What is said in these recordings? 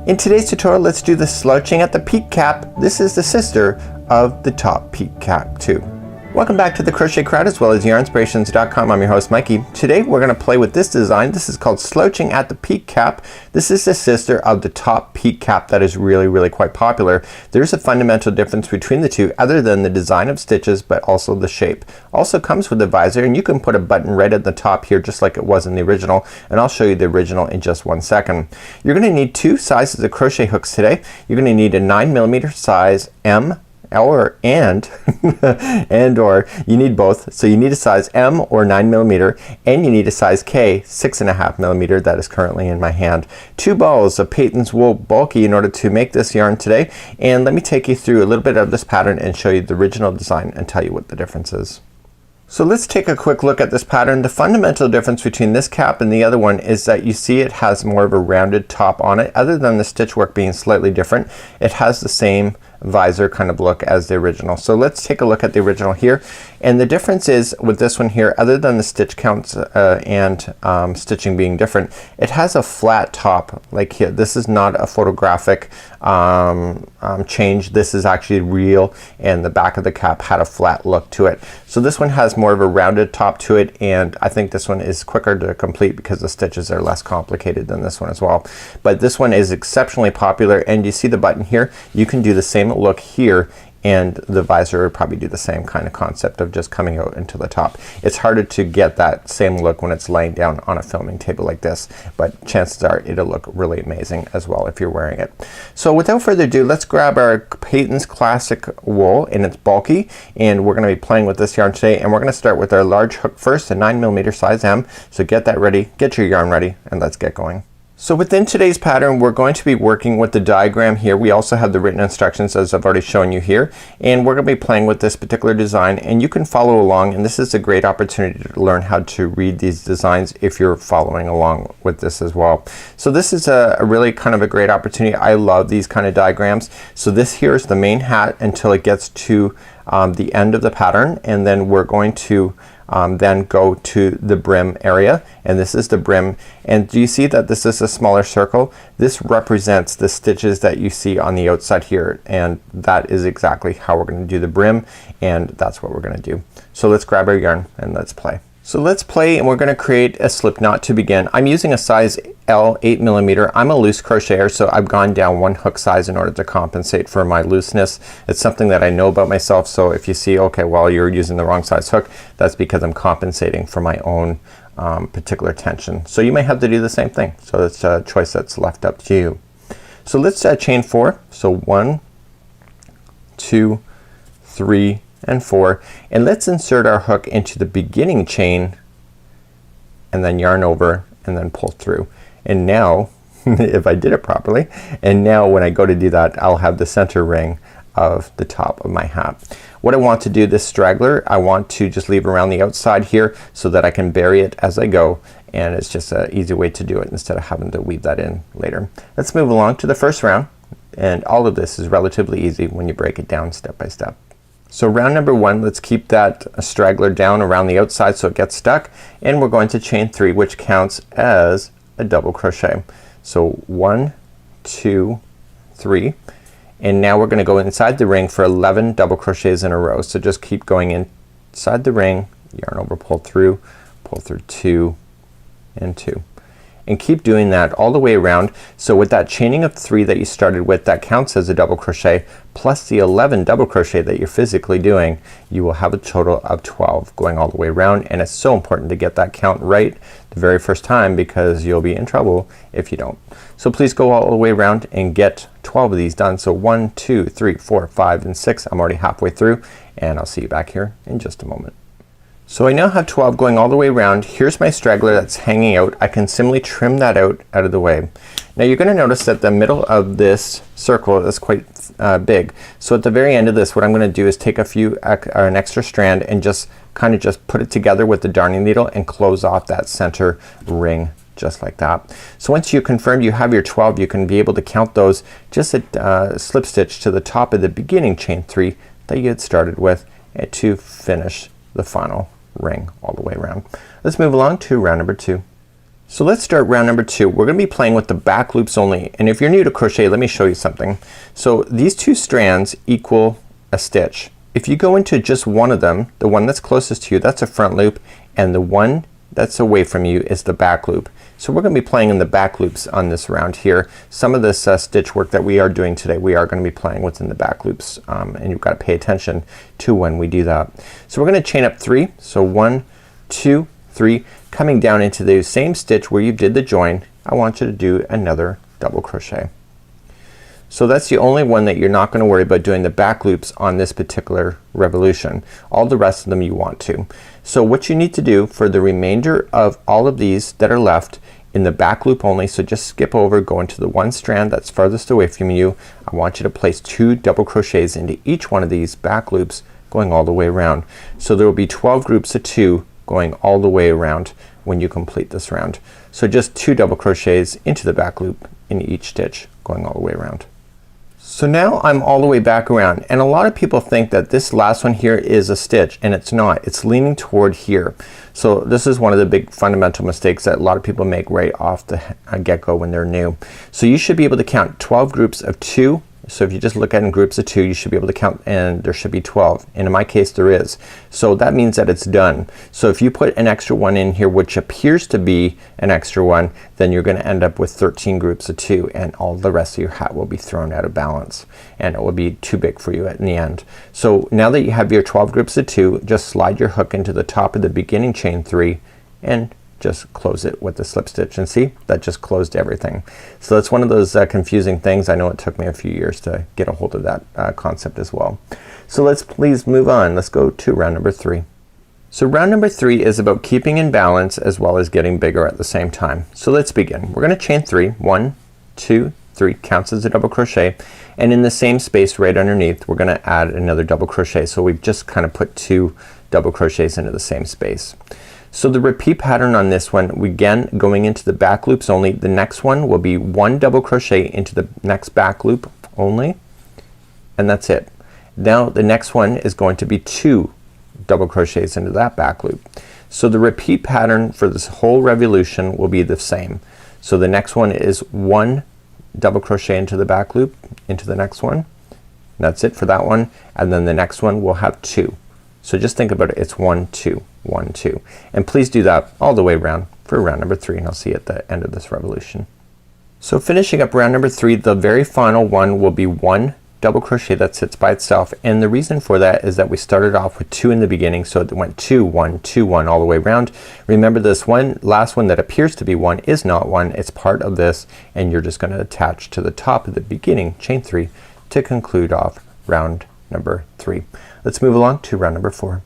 In today's tutorial, let's do the slouching at the peak cap. This is the sister of the top peak cap too. Welcome back to the Crochet Crowd as well as Yarnspirations.com. I'm your host Mikey. Today we're going to play with this design. This is called Slouching at the Peak Cap. This is the sister of the top peak cap that is really quite popular. There's a fundamental difference between the two other than the design of stitches, but also the shape. Also comes with a visor, and you can put a button right at the top here just like it was in the original, and I'll show you the original in just one second. You're going to need two sizes of crochet hooks today. You're going to need a 9mm size M or and you need both. So you need a size M or 9mm, and you need a size K 6.5mm that is currently in my hand. Two balls of Peyton's wool bulky in order to make this yarn today, and let me take you through a little bit of this pattern and show you the original design and tell you what the difference is. So let's take a quick look at this pattern. The fundamental difference between this cap and the other one is that you see it has more of a rounded top on it. Other than the stitch work being slightly different, it has the same visor kind of look as the original. So let's take a look at the original here, and the difference is with this one here, other than the stitch counts and stitching being different, it has a flat top like here. This is not a photographic change. This is actually real, and the back of the cap had a flat look to it. So this one has more of a rounded top to it, and I think this one is quicker to complete because the stitches are less complicated than this one as well. But this one is exceptionally popular, and you see the button here. You can do the same look here, and the visor would probably do the same kind of concept of just coming out into the top. It's harder to get that same look when it's laying down on a filming table like this, but chances are it'll look really amazing as well if you're wearing it. So without further ado, let's grab our Peyton's Classic wool, and it's bulky, and we're gonna be playing with this yarn today, and we're gonna start with our large hook first, a 9mm size M. So get that ready, get your yarn ready, and let's get going. So within today's pattern, we're going to be working with the diagram here. We also have the written instructions as I've already shown you here, and we're gonna be playing with this particular design, and you can follow along, and this is a great opportunity to learn how to read these designs if you're following along with this as well. So this is a really kind of a great opportunity. I love these kind of diagrams. So this here is the main hat until it gets to the end of the pattern, and then we're going to then go to the brim area, and this is the brim. And do you see that this is a smaller circle? This represents the stitches that you see on the outside here, and that is exactly how we're gonna do the brim, and that's what we're gonna do. So let's grab our yarn and let's play. So let's play, and we're gonna create a slip knot to begin. I'm using a size L 8mm. I'm a loose crocheter, so I've gone down one hook size in order to compensate for my looseness. It's something that I know about myself, so if you see, okay, well, you're using the wrong size hook, that's because I'm compensating for my own particular tension. So you may have to do the same thing. So it's a choice that's left up to you. So let's chain 4. So 1, 2, 3, and 4, and let's insert our hook into the beginning chain and then yarn over and then pull through. And now if I did it properly, and now when I go to do that, I'll have the center ring of the top of my hat. What I want to do, this straggler, I want to just leave around the outside here so that I can bury it as I go, and it's just an easy way to do it instead of having to weave that in later. Let's move along to the first round, and all of this is relatively easy when you break it down step by step. So round number 1, let's keep that straggler down around the outside so it gets stuck, and we're going to chain 3, which counts as a double crochet. So 1, 2, 3, and now we're gonna go inside the ring for 11 double crochets in a row. So just keep going inside the ring, yarn over, pull through 2 and 2, and keep doing that all the way around. So with that chaining of 3 that you started with, that counts as a double crochet, plus the 11 double crochet that you're physically doing, you will have a total of 12 going all the way around. And it's so important to get that count right the very first time, because you'll be in trouble if you don't. So please go all the way around and get 12 of these done. So 1, 2, 3, 4, 5, and 6. I'm already halfway through, and I'll see you back here in just a moment. So I now have 12 going all the way around. Here's my straggler that's hanging out. I can simply trim that out of the way. Now you're gonna notice that the middle of this circle is quite big. So at the very end of this, what I'm gonna do is take an extra strand and just kind of just put it together with the darning needle and close off that center ring just like that. So once you confirm you have your 12, you can be able to count those, just slip stitch to the top of the beginning chain 3 that you had started with, and to finish the final ring all the way around. Let's move along to round number 2. So let's start round number 2. We're gonna be playing with the back loops only, and if you're new to crochet, let me show you something. So these 2 strands equal a stitch. If you go into just one of them, the one that's closest to you, that's a front loop, and the one that's away from you is the back loop. So we're gonna be playing in the back loops on this round here. Some of this stitch work that we are doing today, we are gonna be playing within the back loops, and you've got to pay attention to when we do that. So we're gonna chain up 3. So 1, 2, 3, coming down into the same stitch where you did the join. I want you to do another double crochet. So that's the only one that you're not gonna worry about doing the back loops on this particular revolution. All the rest of them you want to. So what you need to do for the remainder of all of these that are left in the back loop only, so just skip over, go into the one strand that's farthest away from you. I want you to place 2 double crochets into each one of these back loops going all the way around. So there will be 12 groups of 2 going all the way around when you complete this round. So just 2 double crochets into the back loop in each stitch going all the way around. So now I'm all the way back around, and a lot of people think that this last one here is a stitch, and it's not. It's leaning toward here. So this is one of the big fundamental mistakes that a lot of people make right off the get-go when they're new. So you should be able to count 12 groups of 2. So if you just look at in groups of 2, you should be able to count, and there should be 12, and in my case there is. So that means that it's done. So if you put an extra one in here which appears to be an extra one, then you're gonna end up with 13 groups of 2, and all the rest of your hat will be thrown out of balance, and it will be too big for you in the end. So now that you have your 12 groups of 2, just slide your hook into the top of the beginning chain 3 and just close it with the slip stitch, and see, that just closed everything. So that's one of those confusing things. I know it took me a few years to get a hold of that concept as well. So let's please move on. Let's go to round number 3. So round number 3 is about keeping in balance as well as getting bigger at the same time. So let's begin. We're gonna chain 3. 1, 2, 3 counts as a double crochet, and in the same space right underneath we're gonna add another double crochet. So we've just kind of put 2 double crochets into the same space. So the repeat pattern on this one, again going into the back loops only. The next one will be 1 double crochet into the next back loop only, and that's it. Now the next one is going to be 2 double crochets into that back loop. So the repeat pattern for this whole revolution will be the same. So the next one is 1 double crochet into the back loop into the next one. That's it for that one, and then the next one will have 2. So just think about it. It's 1, 2, 1, 2, and please do that all the way around for round number 3, and I'll see you at the end of this revolution. So finishing up round number 3, the very final one will be 1 double crochet that sits by itself, and the reason for that is that we started off with 2 in the beginning, so it went 2, 1, 2, 1 all the way around. Remember, this one last one that appears to be 1 is not 1. It's part of this, and you're just gonna attach to the top of the beginning chain 3 to conclude off round number 3. Let's move along to round number 4.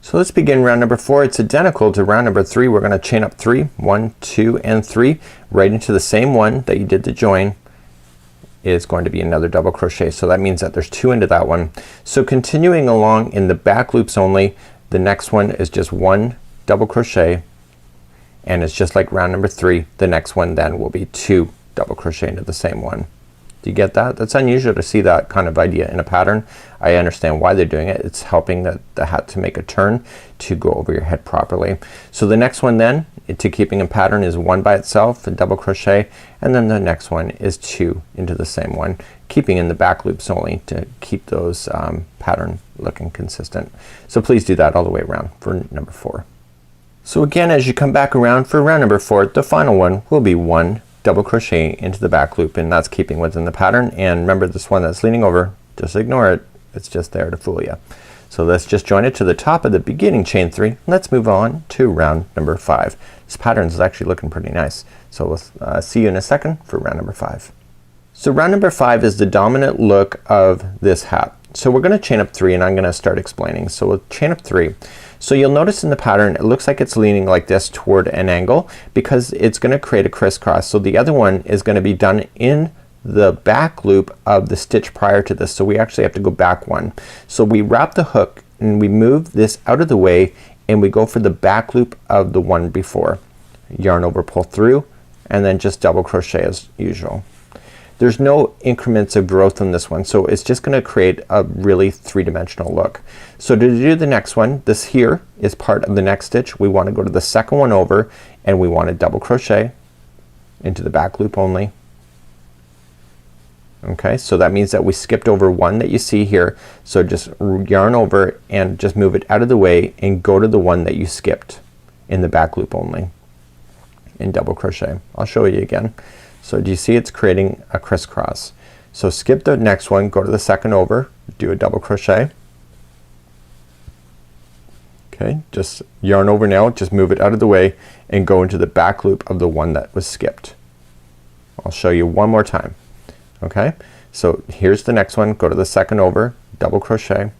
So let's begin round number 4. It's identical to round number 3. We're gonna chain up 3, 1, 2, and 3 right into the same one that you did the join. Is going to be another double crochet. So that means that there's 2 into that one. So continuing along in the back loops only, the next one is just 1 double crochet, and it's just like round number 3. The next one then will be 2 double crochet into the same one. Do you get that? That's unusual to see that kind of idea in a pattern. I understand why they're doing it. It's helping the hat to make a turn to go over your head properly. So the next one then to keeping a pattern is 1 by itself, a double crochet, and then the next one is 2 into the same one, keeping in the back loops only to keep those pattern looking consistent. So please do that all the way around for number 4. So again, as you come back around for round number 4, the final one will be 1 double crochet into the back loop, and that's keeping within the pattern. And remember, this one that's leaning over, just ignore it. It's just there to fool you. So let's just join it to the top of the beginning chain 3. Let's move on to round number 5. This pattern is actually looking pretty nice. So we'll see you in a second for round number 5. So round number 5 is the dominant look of this hat. So we're gonna chain up 3, and I'm gonna start explaining. So we'll chain up 3. So you'll notice in the pattern it looks like it's leaning like this toward an angle because it's gonna create a crisscross. So the other one is gonna be done in the back loop of the stitch prior to this. So we actually have to go back 1. So we wrap the hook and we move this out of the way, and we go for the back loop of the one before. Yarn over, pull through, and then just double crochet as usual. There's no increments of growth in this one, so it's just gonna create a really three-dimensional look. So to do the next one, this here is part of the next stitch. We want to go to the second one over and we want to double crochet into the back loop only. Okay, so that means that we skipped over one that you see here. So just yarn over and just move it out of the way and go to the one that you skipped in the back loop only and double crochet. I'll show you again. So do you see it's creating a crisscross? So skip the next one, go to the second over, do a double crochet. Okay, just yarn over now, just move it out of the way and go into the back loop of the one that was skipped. I'll show you one more time. Okay, so here's the next one, go to the second over, double crochet.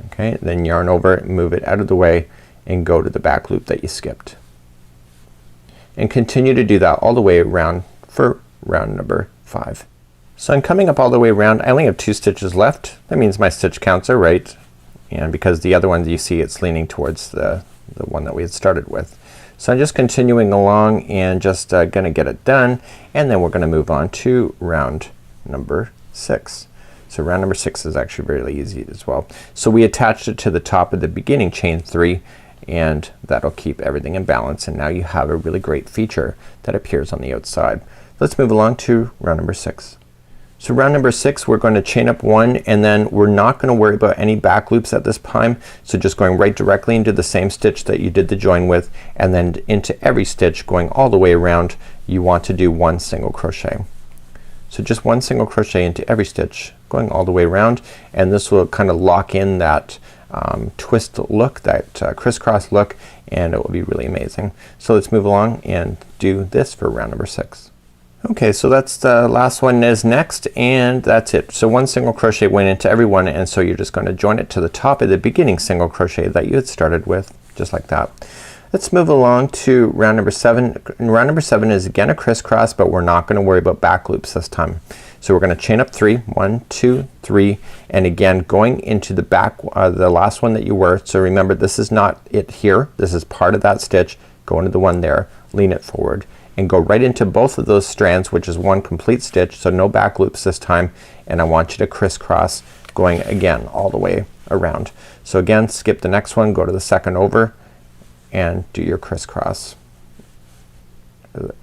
Okay, then yarn over, move it out of the way and go to the back loop that you skipped. And continue to do that all the way around for round number 5. So I'm coming up all the way around. I only have 2 stitches left. That means my stitch counts are right, and because the other ones you see it's leaning towards the one that we had started with. So I'm just continuing along and just gonna get it done, and then we're gonna move on to round number 6. So round number 6 is actually really easy as well. So we attached it to the top of the beginning chain 3, and that'll keep everything in balance, and now you have a really great feature that appears on the outside. Let's move along to round number 6. So round number 6 we're going to chain up 1, and then we're not gonna worry about any back loops at this time. So just going right directly into the same stitch that you did the join with, and then into every stitch going all the way around you want to do 1 single crochet. So just 1 single crochet into every stitch going all the way around, and this will kind of lock in that twist look, that crisscross look, and it will be really amazing. So let's move along and do this for round number 6. Okay, so that's the last one is next, and that's it. So 1 single crochet went into every one, and so you're just going to join it to the top of the beginning single crochet that you had started with, just like that. Let's move along to round number 7. And round number 7 is again a crisscross, but we're not gonna worry about back loops this time. So we're gonna chain up 3, 1, 2, 3, and again going into the back, the last one that you were. So remember, this is not it here, this is part of that stitch. Go into the one there, lean it forward, and go right into both of those strands, which is 1 complete stitch, so no back loops this time, and I want you to crisscross going again all the way around. So again, skip the next one, go to the second over and do your crisscross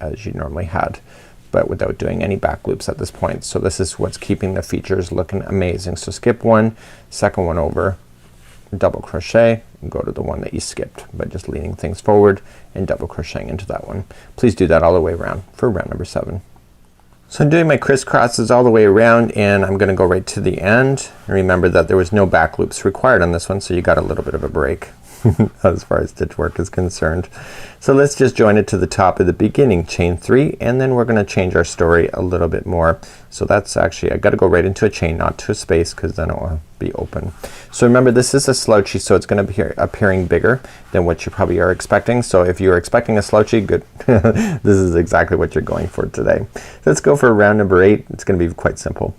as you normally had, but without doing any back loops at this point. So this is what's keeping the features looking amazing. So skip 1, second one over, double crochet, and go to the one that you skipped by just leaning things forward and double crocheting into that one. Please do that all the way around for round number 7. So I'm doing my crisscrosses all the way around, and I'm gonna go right to the end. And remember that there was no back loops required on this one, so you got a little bit of a break as far as stitch work is concerned. So let's just join it to the top of the beginning chain 3, and then we're gonna change our story a little bit more. So that's actually, I gotta go right into a chain, not to a space, because then it will be open. So remember, this is a slouchy, so it's gonna be appearing bigger than what you probably are expecting. So if you're expecting a slouchy, good. This is exactly what you're going for today. Let's go for round number 8. It's gonna be quite simple.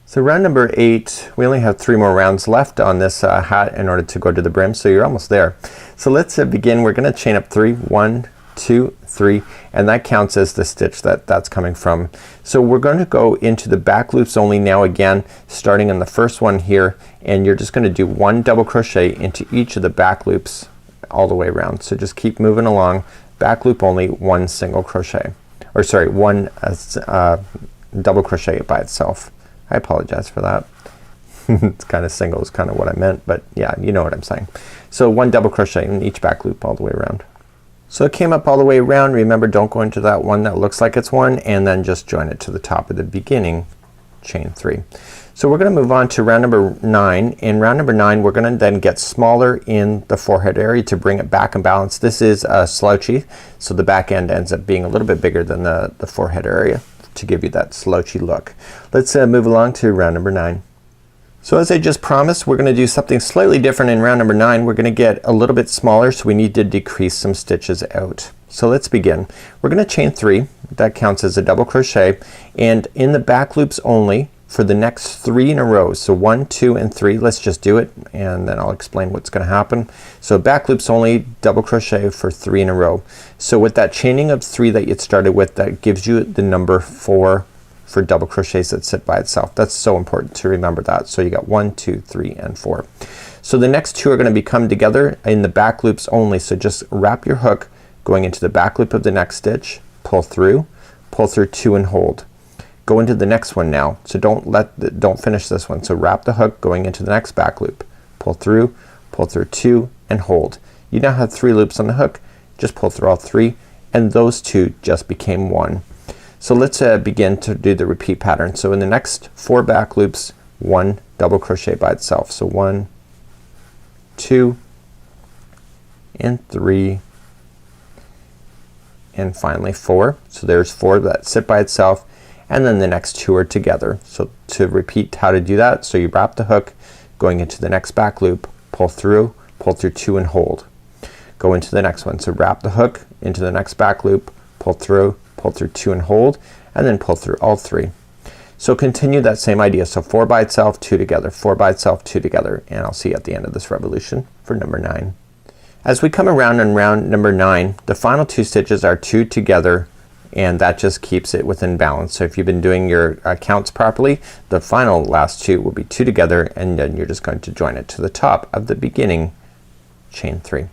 So round number 8, we only have 3 more rounds left on this hat in order to go to the brim, so you're almost there. So let's begin. We're gonna chain up 3, 1, 2, 3, and that counts as the stitch that's coming from. So we're going to go into the back loops only now, again starting in the first one here, and you're just gonna do 1 double crochet into each of the back loops all the way around. So just keep moving along, back loop only, 1 single crochet, or sorry, 1 double crochet by itself. I apologize for that. It's kind of single is kind of what I meant, but yeah, you know what I'm saying. So 1 double crochet in each back loop all the way around. So it came up all the way around. Remember, don't go into that one that looks like it's 1, and then just join it to the top of the beginning chain 3. So we're gonna move on to round number 9. In round number 9 we're gonna then get smaller in the forehead area to bring it back in balance. This is a slouchy, so the back end ends up being a little bit bigger than the forehead area to give you that slouchy look. Let's move along to round number 9. So as I just promised, we're gonna do something slightly different in round number 9. We're gonna get a little bit smaller, so we need to decrease some stitches out. So let's begin. We're gonna chain 3, that counts as a double crochet, and in the back loops only for the next 3 in a row. So 1, 2 and 3. Let's just do it and then I'll explain what's gonna happen. So back loops only, double crochet for 3 in a row. So with that chaining of 3 that you started with, that gives you the number 4 for double crochets that sit by itself. That's so important to remember that. So you got 1, 2, 3 and 4. So the next 2 are gonna be come together in the back loops only. So just wrap your hook going into the back loop of the next stitch, pull through 2 and hold. Go into the next one now. So don't finish this one. So wrap the hook going into the next back loop, pull through 2 and hold. You now have 3 loops on the hook. Just pull through all 3 and those 2 just became 1. So let's begin to do the repeat pattern. So in the next 4 back loops, 1 double crochet by itself. So 1, 2 and 3 and finally 4. So there's 4 that sit by itself and then the next 2 are together. So to repeat how to do that, so you wrap the hook going into the next back loop, pull through 2 and hold. Go into the next one. So wrap the hook into the next back loop, pull through 2 and hold, and then pull through all 3. So continue that same idea. So 4 by itself, 2 together, 4 by itself, 2 together, and I'll see you at the end of this revolution for number 9. As we come around on round number 9, the final 2 stitches are 2 together and that just keeps it within balance. So if you've been doing your counts properly, the final last 2 will be 2 together and then you're just going to join it to the top of the beginning chain 3.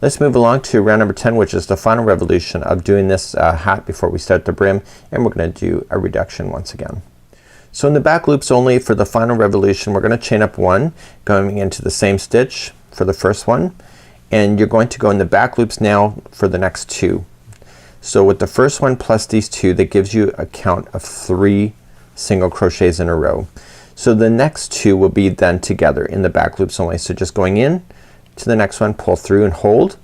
Let's move along to round number 10, which is the final revolution of doing this hat before we start the brim, and we're gonna do a reduction once again. So in the back loops only for the final revolution, we're gonna chain up 1 going into the same stitch for the first one, and you're going to go in the back loops now for the next 2. So with the first one plus these 2, that gives you a count of 3 single crochets in a row. So the next 2 will be then together in the back loops only. So just going in to the next one, pull through and hold,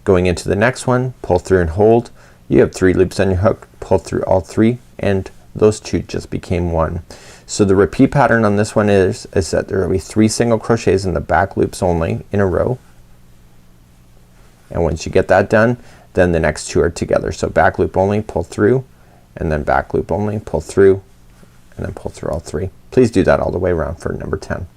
going into the next one, pull through and hold. You have 3 loops on your hook, pull through all 3 and those 2 just became 1. So the repeat pattern on this one is that there will be 3 single crochets in the back loops only in a row, and once you get that done, then the next 2 are together. So back loop only, pull through, and then back loop only, pull through, and then pull through all 3. Please do that all the way around for number 10.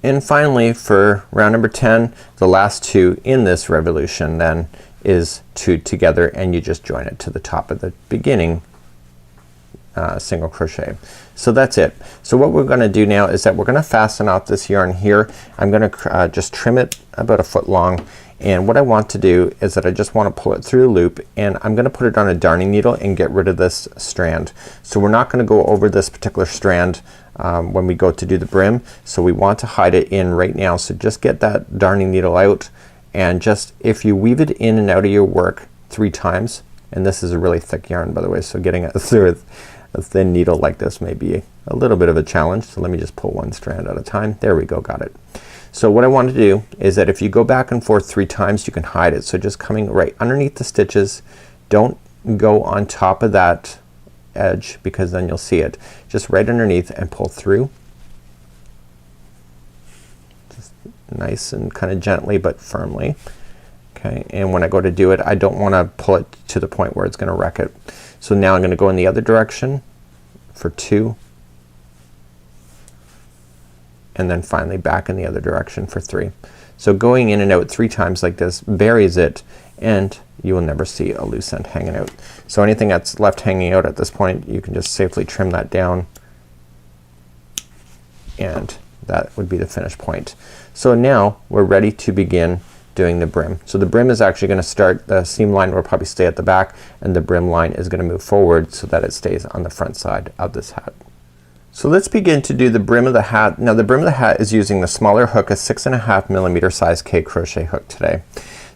And finally for round number 10, the last 2 in this revolution then is 2 together and you just join it to the top of the beginning single crochet. So that's it. So what we're gonna do now is that we're gonna fasten off this yarn here. I'm gonna just trim it about 1 foot long, and what I want to do is that I just want to pull it through the loop and I'm gonna put it on a darning needle and get rid of this strand. So we're not gonna go over this particular strand when we go to do the brim, so we want to hide it in right now. So just get that darning needle out and just, if you weave it in and out of your work 3 times, and this is a really thick yarn by the way, so getting it through a thin needle like this may be a little bit of a challenge. So let me just pull 1 strand at a time. There we go, got it. So what I want to do is that if you go back and forth 3 times, you can hide it. So just coming right underneath the stitches, don't go on top of that edge because then you'll see it. Just right underneath and pull through. Just nice and kind of gently but firmly. Okay, and when I go to do it, I don't want to pull it to the point where it's gonna wreck it. So now I'm gonna go in the other direction for 2, and then finally back in the other direction for 3. So going in and out 3 times like this buries it and you will never see a loose end hanging out. So anything that's left hanging out at this point, you can just safely trim that down and that would be the finish point. So now we're ready to begin doing the brim. So the brim is actually gonna start, the seam line will probably stay at the back and the brim line is gonna move forward so that it stays on the front side of this hat. So let's begin to do the brim of the hat. Now the brim of the hat is using the smaller hook, a 6.5 millimeter size K crochet hook today.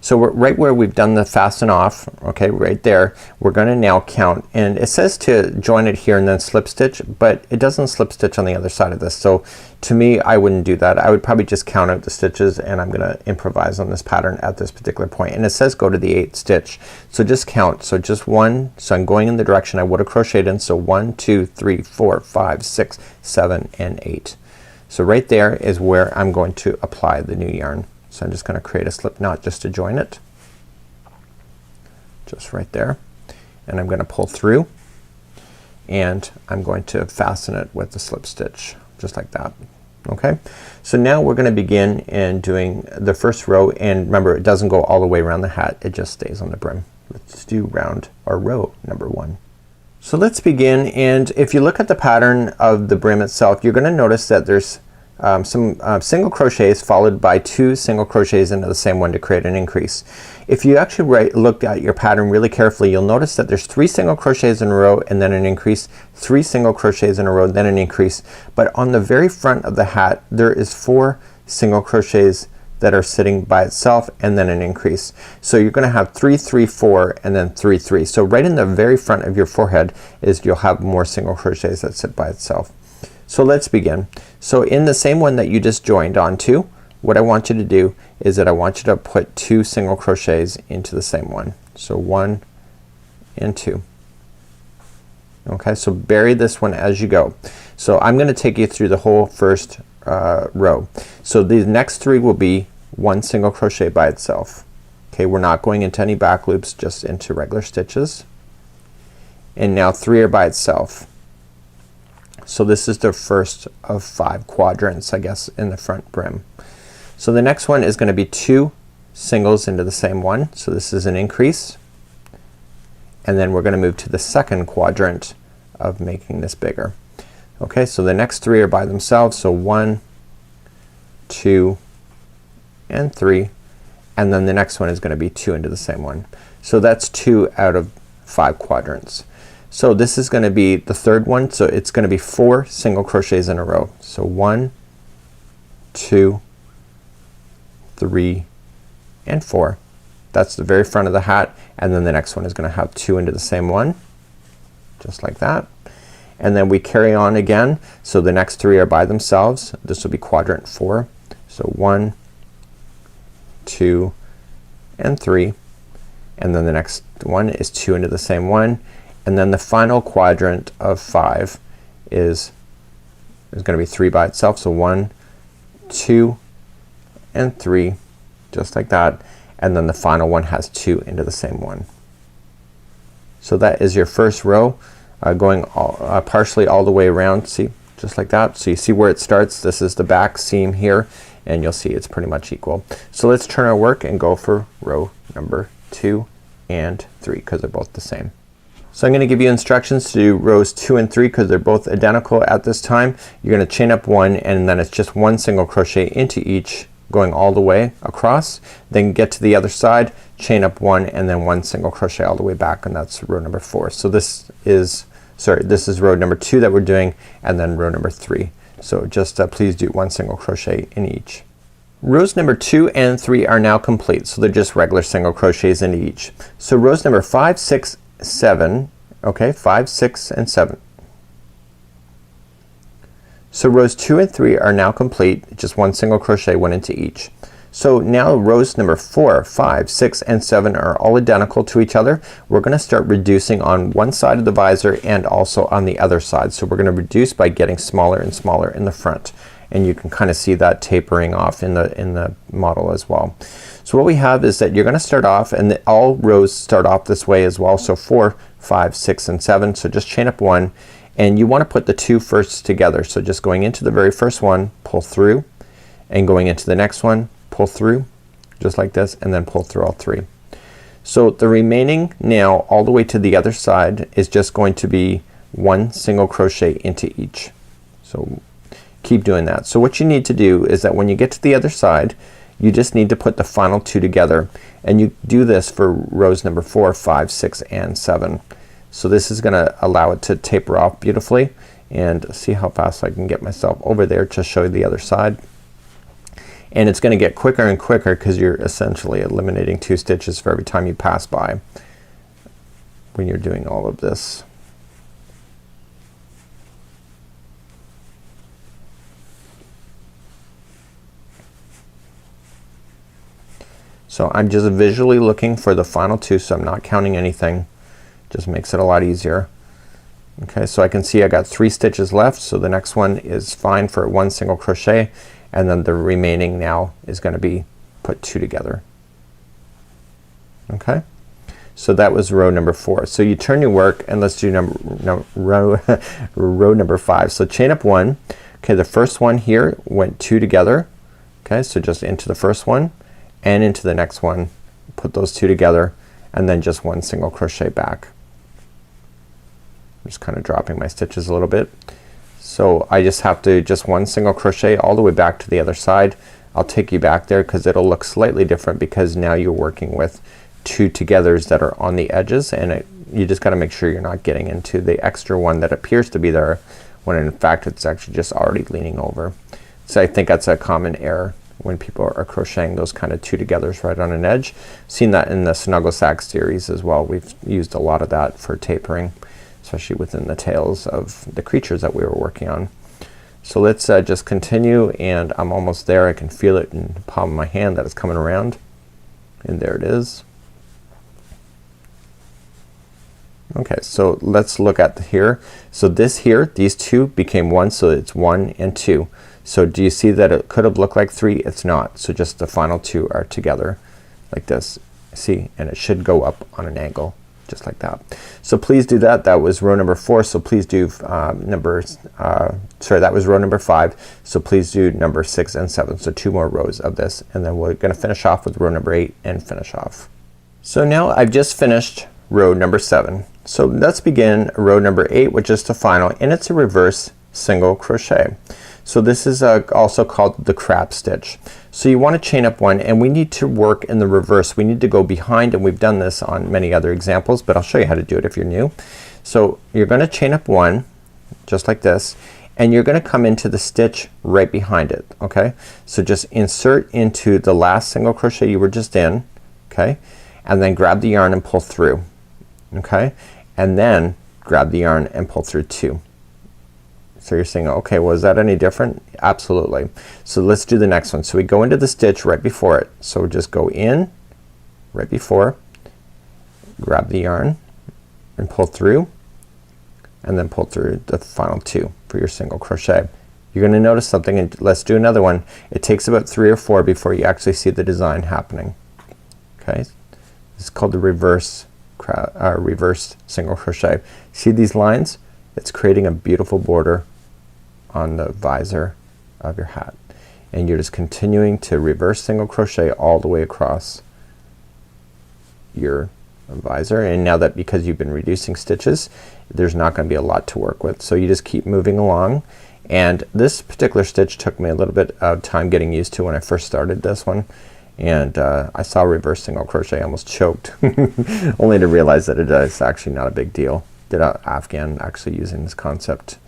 So we're right where we've done the fasten off, okay, right there, we're gonna now count, and it says to join it here and then slip stitch, but it doesn't slip stitch on the other side of this. So to me, I wouldn't do that. I would probably just count out the stitches and I'm gonna improvise on this pattern at this particular point. And it says go to the 8th stitch. So just count. So just 1, so I'm going in the direction I would have crocheted in. So 1, 2, 3, 4, 5, 6, 7, and 8. So right there is where I'm going to apply the new yarn. So I'm just gonna create a slip knot just to join it. Just right there. And I'm gonna pull through. and I'm going to fasten it with the slip stitch just like that. Okay, so now we're gonna begin in doing the first row, and remember it doesn't go all the way around the hat, it just stays on the brim. Let's do round or row number 1. So let's begin, and if you look at the pattern of the brim itself, you're gonna notice that there's some single crochets followed by 2 single crochets into the same one to create an increase. If you actually look at your pattern really carefully, you'll notice that there's 3 single crochets in a row and then an increase, 3 single crochets in a row, then an increase, but on the very front of the hat there is 4 single crochets that are sitting by itself and then an increase. So you're gonna have 3 3 4 and then 3 3. So right in the very front of your forehead is you'll have more single crochets that sit by itself. So let's begin. So in the same one that you just joined onto, what I want you to do is that I want you to put 2 single crochets into the same one. So 1 and 2. Okay, so bury this one as you go. So I'm gonna take you through the whole first row. So these next 3 will be 1 single crochet by itself. Okay, we're not going into any back loops, just into regular stitches. And now 3 are by itself. So this is the first of 5 quadrants, I guess, in the front brim. So the next one is gonna be 2 singles into the same one. So this is an increase. And then we're gonna move to the second quadrant of making this bigger. Okay, so the next 3 are by themselves. So 1, 2, and 3. And then the next one is gonna be 2 into the same one. So that's 2 out of 5 quadrants. So this is gonna be the third one, so it's gonna be 4 single crochets in a row. So 1, 2, 3, and 4. That's the very front of the hat, and then the next one is gonna have 2 into the same one, just like that. And then we carry on again, so the next 3 are by themselves. This will be quadrant 4. So 1, 2, and 3. And then the next one is 2 into the same one. And then the final quadrant of 5 is gonna be 3 by itself. So 1, 2, and 3, just like that. And then the final one has 2 into the same one. So that is your first row, going partially all the way around. See, just like that. So you see where it starts. This is the back seam here, and you'll see it's pretty much equal. So let's turn our work and go for row number 2 and 3 because they're both the same. So I'm gonna give you instructions to do rows 2 and 3 because they're both identical at this time. You're gonna chain up 1 and then it's just 1 single crochet into each, going all the way across. Then get to the other side, chain up 1 and then 1 single crochet all the way back, and that's row number 4. So this is row number 2 that we're doing, and then row number 3. So just please do 1 single crochet in each. Rows number 2 and 3 are now complete, so they're just regular single crochets into each. So rows number 5, 6, 7, okay, 5, 6, and 7. So rows 2 and 3 are now complete, just 1 single crochet went into each. So now rows number 4, 5, 6, and 7 are all identical to each other. We're gonna start reducing on one side of the visor and also on the other side. So we're gonna reduce by getting smaller and smaller in the front, and you can kind of see that tapering off in the model as well. So what we have is that you're gonna start off, and all rows start off this way as well. So 4, 5, 6, and 7. So just chain up 1, and you want to put the 2 first together. So just going into the very first one, pull through, and going into the next one, pull through, just like this, and then pull through all 3. So the remaining now all the way to the other side is just going to be 1 single crochet into each. So keep doing that. So what you need to do is that when you get to the other side, you just need to put the final 2 together, and you do this for rows number 4, 5, 6, and 7. So this is gonna allow it to taper off beautifully, and see how fast I can get myself over there to show you the other side. And it's gonna get quicker and quicker because you're essentially eliminating 2 stitches for every time you pass by when you're doing all of this. So I'm just visually looking for the final 2, so I'm not counting anything. Just makes it a lot easier. Okay, so I can see I got 3 stitches left, so the next one is fine for 1 single crochet, and then the remaining now is gonna be put 2 together. Okay, So that was row number 4. So you turn your work and let's do row number 5. So chain up 1. Okay, the first one here went 2 together. Okay, so just into the first one and into the next one, put those 2 together, and then just 1 single crochet back. I'm just kind of dropping my stitches a little bit. So I just have to just 1 single crochet all the way back to the other side. I'll take you back there because it'll look slightly different because now you're working with 2 togethers that are on the edges, and you just got to make sure you're not getting into the extra one that appears to be there when in fact it's actually just already leaning over. So I think that's a common error when people are crocheting those kind of 2 togethers right on an edge. Seen that in the Snuggle Sack series as well. We've used a lot of that for tapering, especially within the tails of the creatures that we were working on. So let's just continue, and I'm almost there. I can feel it in the palm of my hand that it's coming around, and there it is. Okay, so let's look at here. So this here, these 2 became 1, so it's 1 and 2. So do you see that it could have looked like 3? It's not. So just the final 2 are together like this. See, and it should go up on an angle just like that. So please do that. That was row number 4. So please do that was row number 5. So please do number 6 and 7. So 2 more rows of this, and then we're gonna finish off with row number 8 and finish off. So now I've just finished row number 7. So let's begin row number 8, which is the final, and it's a reverse single crochet. So this is also called the crab stitch. So you want to chain up 1, and we need to work in the reverse. We need to go behind, and we've done this on many other examples, but I'll show you how to do it if you're new. So you're gonna chain up 1 just like this, and you're gonna come into the stitch right behind it. Okay, so just insert into the last single crochet you were just in, okay, and then grab the yarn and pull through, okay, and then grab the yarn and pull through 2. So you're saying, okay, was that any different? Absolutely. So let's do the next one. So we go into the stitch right before it. So just go in right before, grab the yarn and pull through, and then pull through the final 2 for your single crochet. You're gonna notice something, and let's do another one. It takes about 3 or 4 before you actually see the design happening. Okay, this is called the reverse single crochet. See these lines? It's creating a beautiful border on the visor of your hat, and you're just continuing to reverse single crochet all the way across your visor. And now that, because you've been reducing stitches, there's not going to be a lot to work with, so you just keep moving along. And this particular stitch took me a little bit of time getting used to when I first started this one, and I saw reverse single crochet, I almost choked only to realize that it is actually not a big deal. Did an Afghan actually using this concept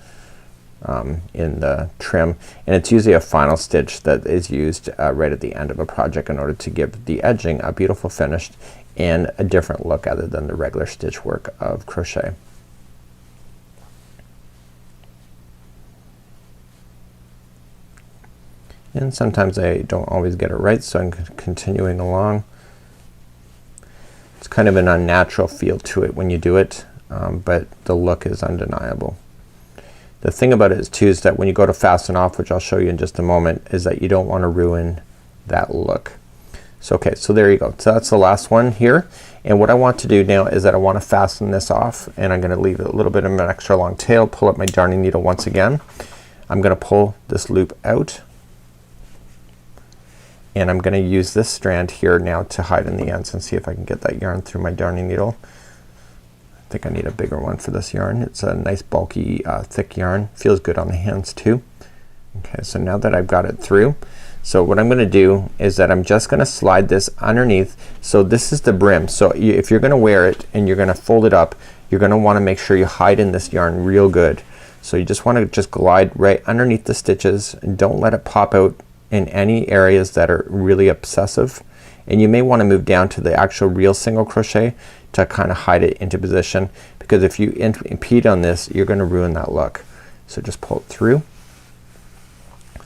in the trim, and it's usually a final stitch that is used right at the end of a project in order to give the edging a beautiful finish and a different look other than the regular stitch work of crochet. And sometimes I don't always get it right, so I'm continuing along. It's kind of an unnatural feel to it when you do it, but the look is undeniable. The thing about it is too is that when you go to fasten off, which I'll show you in just a moment, is that you don't want to ruin that look. So okay, so there you go. So that's the last one here, and what I want to do now is that I want to fasten this off, and I'm gonna leave a little bit of an extra long tail, pull up my darning needle once again. I'm gonna pull this loop out, and I'm gonna use this strand here now to hide in the ends and see if I can get that yarn through my darning needle. I think I need a bigger one for this yarn. It's a nice bulky thick yarn. Feels good on the hands too. Okay, so now that I've got it through, so what I'm gonna do is that I'm just gonna slide this underneath. So this is the brim. So if you're gonna wear it and you're gonna fold it up, you're gonna wanna make sure you hide in this yarn real good. So you just wanna just glide right underneath the stitches and don't let it pop out in any areas that are really obsessive. And you may want to move down to the actual real single crochet to kind of hide it into position, because if you impede on this, you're gonna ruin that look. So just pull it through.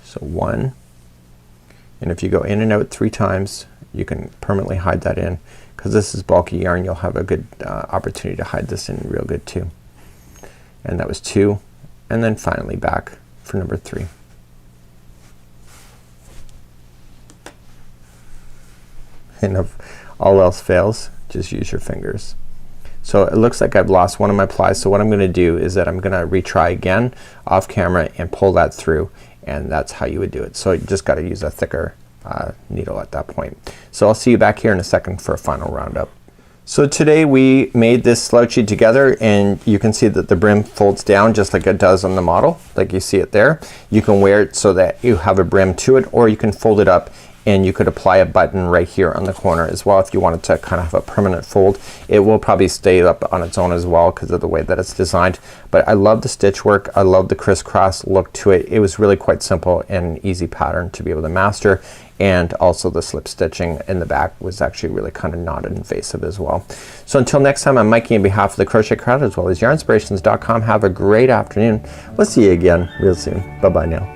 So 1, and if you go in and out 3 times, you can permanently hide that in. Because this is bulky yarn, you'll have a good opportunity to hide this in real good too. And that was 2, and then finally back for number 3. And if all else fails, just use your fingers. So it looks like I've lost one of my plies, so what I'm gonna do is that I'm gonna retry again off camera and pull that through, and that's how you would do it. So you just gotta use a thicker needle at that point. So I'll see you back here in a second for a final roundup. So today we made this slouchy together, and you can see that the brim folds down just like it does on the model, like you see it there. You can wear it so that you have a brim to it, or you can fold it up and you could apply a button right here on the corner as well if you wanted to kind of have a permanent fold. It will probably stay up on its own as well because of the way that it's designed. But I love the stitch work. I love the crisscross look to it. It was really quite simple and an easy pattern to be able to master, and also the slip stitching in the back was actually really kind of not invasive as well. So until next time, I'm Mikey on behalf of the Crochet Crowd as well as Yarnspirations.com. Have a great afternoon. We'll see you again real soon. Bye bye now.